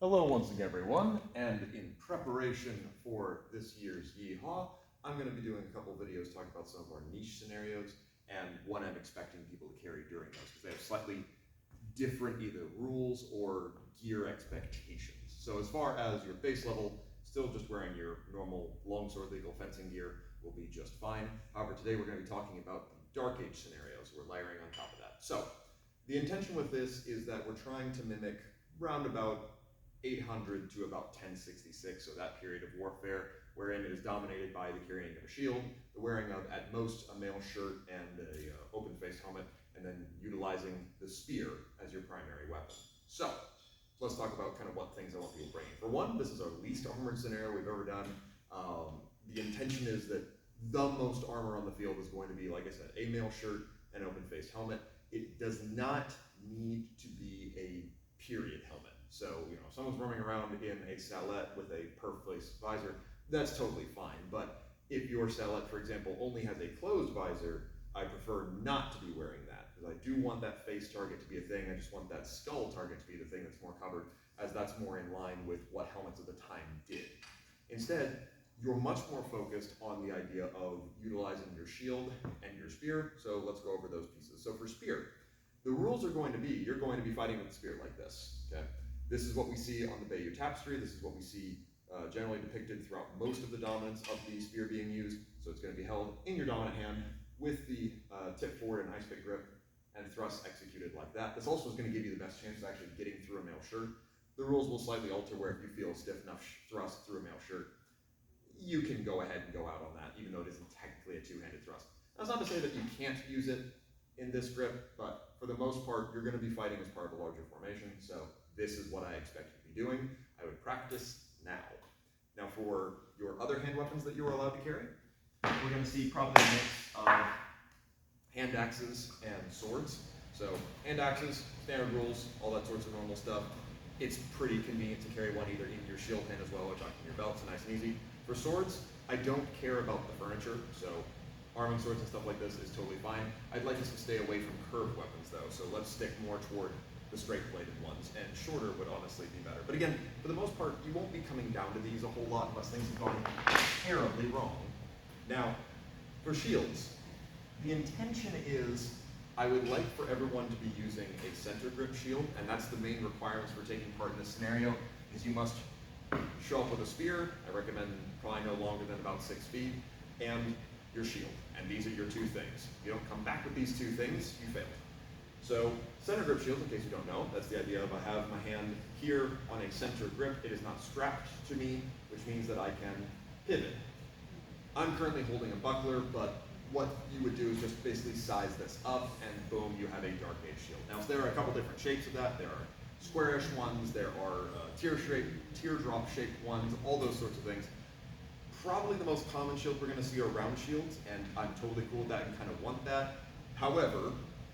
Hello once again everyone, and in preparation for this year's Yeehaw, I'm going to be doing a couple videos talking about some of our niche scenarios and what I'm expecting people to carry during those, because they have slightly different either rules or gear expectations. So as far as your base level, still just wearing your normal longsword legal fencing gear will be just fine. However, today we're going to be talking about the Dark Age scenarios. We're layering on top of that. So the intention with this is that we're trying to mimic roundabout 800 to about 1066, so that period of warfare wherein it is dominated by the carrying of a shield, the wearing of at most a mail shirt and a open-faced helmet, and then utilizing the spear as your primary weapon. So let's talk about kind of what things I want people bringing. For one, this is our least armored scenario we've ever done. The intention is that the most armor on the field is going to be, like I said, a mail shirt and open-faced helmet. It does not need to be a period helmet. So, if someone's roaming around in a salette with a perf-faced visor, that's totally fine. But if your salette, for example, only has a closed visor, I prefer not to be wearing that, because I do want that face target to be a thing. I just want that skull target to be the thing that's more covered, as that's more in line with what helmets of the time did. Instead, you're much more focused on the idea of utilizing your shield and your spear, so let's go over those pieces. So for spear, the rules are going to be, you're going to be fighting with a spear like this, okay? This is what we see on the Bayeux Tapestry. This is what we see generally depicted throughout most of the dominance of the spear being used. So it's going to be held in your dominant hand with the tip forward and ice pick grip and thrust executed like that. This also is going to give you the best chance of actually getting through a mail shirt. The rules will slightly alter where if you feel a stiff enough thrust through a mail shirt, you can go ahead and go out on that, even though it isn't technically a two-handed thrust. That's not to say that you can't use it in this grip, but for the most part, you're going to be fighting as part of a larger formation, so this is what I expect you to be doing. I would practice now. Now for your other hand weapons that you are allowed to carry, we're going to see probably a mix of hand axes and swords. So hand axes, standard rules, all that sorts of normal stuff. It's pretty convenient to carry one either in your shield hand as well or tucked in your belt, so nice and easy. For swords, I don't care about the furniture, so arming swords and stuff like this is totally fine. I'd like us to stay away from curved weapons though, so let's stick more toward the straight-bladed ones, and shorter would honestly be better. But again, for the most part, you won't be coming down to these a whole lot unless things have gone terribly wrong. Now, for shields, the intention is I would like for everyone to be using a center grip shield, and that's the main requirements for taking part in this scenario, is you must show up with a spear. I recommend probably no longer than about 6 feet, and your shield. And these are your two things. If you don't come back with these two things, you fail. So center grip shield, in case you don't know, that's the idea of I have my hand here on a center grip. It is not strapped to me, which means that I can pivot. I'm currently holding a buckler, but what you would do is just basically size this up, and boom, you have a Dark Age shield. Now, there are a couple different shapes of that. There are squarish ones, there are teardrop shaped ones, all those sorts of things. Probably the most common shield we're going to see are round shields, and I'm totally cool with that and kind of want that. However,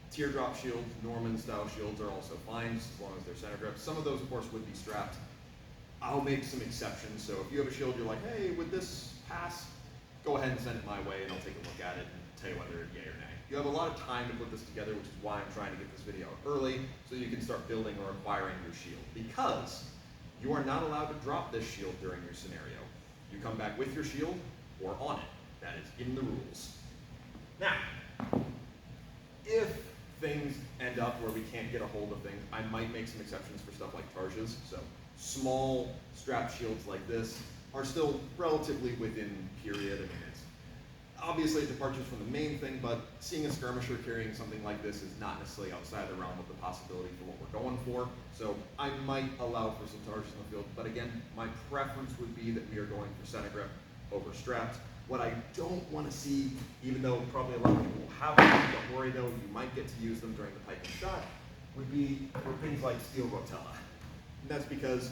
teardrop shields, Norman style shields are also fine, as long as they're center grip. Some of those, of course, would be strapped. I'll make some exceptions, so if you have a shield you're like, hey, would this pass? Go ahead and send it my way, and I'll take a look at it and tell you whether yay or nay. You have a lot of time to put this together, which is why I'm trying to get this video early, so you can start building or acquiring your shield. Because you are not allowed to drop this shield during your scenario. You come back with your shield or on it. That is in the rules. Now, if things end up where we can't get a hold of things, I might make some exceptions for stuff like targes. So small strap shields like this are still relatively within period. I mean, it's obviously a departure from the main thing, but seeing a skirmisher carrying something like this is not necessarily outside the realm of the possibility for what we're going for. So I might allow for some targes in the field, but again, my preference would be that we are going for center grip over strapped. What I don't want to see, even though probably a lot of people will have them, don't worry though, you might get to use them during the pike and shot, would be for things like steel rotella. And that's because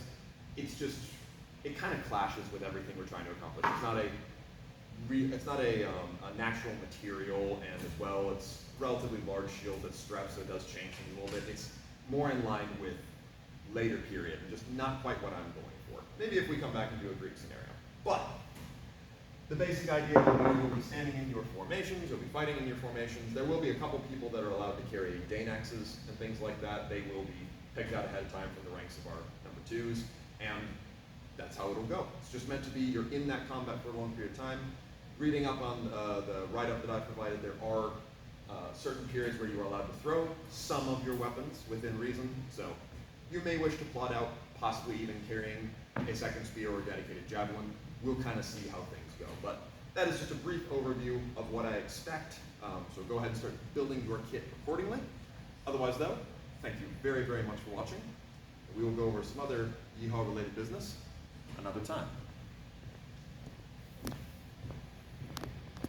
it kind of clashes with everything we're trying to accomplish. It's not a natural material, and as well, it's relatively large shield that's strapped, so it does change things a little bit. It's more in line with later period, and just not quite what I'm going for. Maybe if we come back and do a Greek scenario. But the basic idea will be you'll be standing in your formations, you'll be fighting in your formations. There will be a couple people that are allowed to carry Dane axes and things like that. They will be picked out ahead of time from the ranks of our number 2s. and that's how it'll go. It's just meant to be, you're in that combat for a long period of time. Reading up on the write-up that I provided, there are certain periods where you are allowed to throw some of your weapons within reason, so you may wish to plot out possibly even carrying a second spear or a dedicated javelin. We'll kind of see how things go, but that is just a brief overview of what I expect, so go ahead and start building your kit accordingly. Otherwise though, thank you very, very much for watching. We will go over some other Yeehaw related business another time.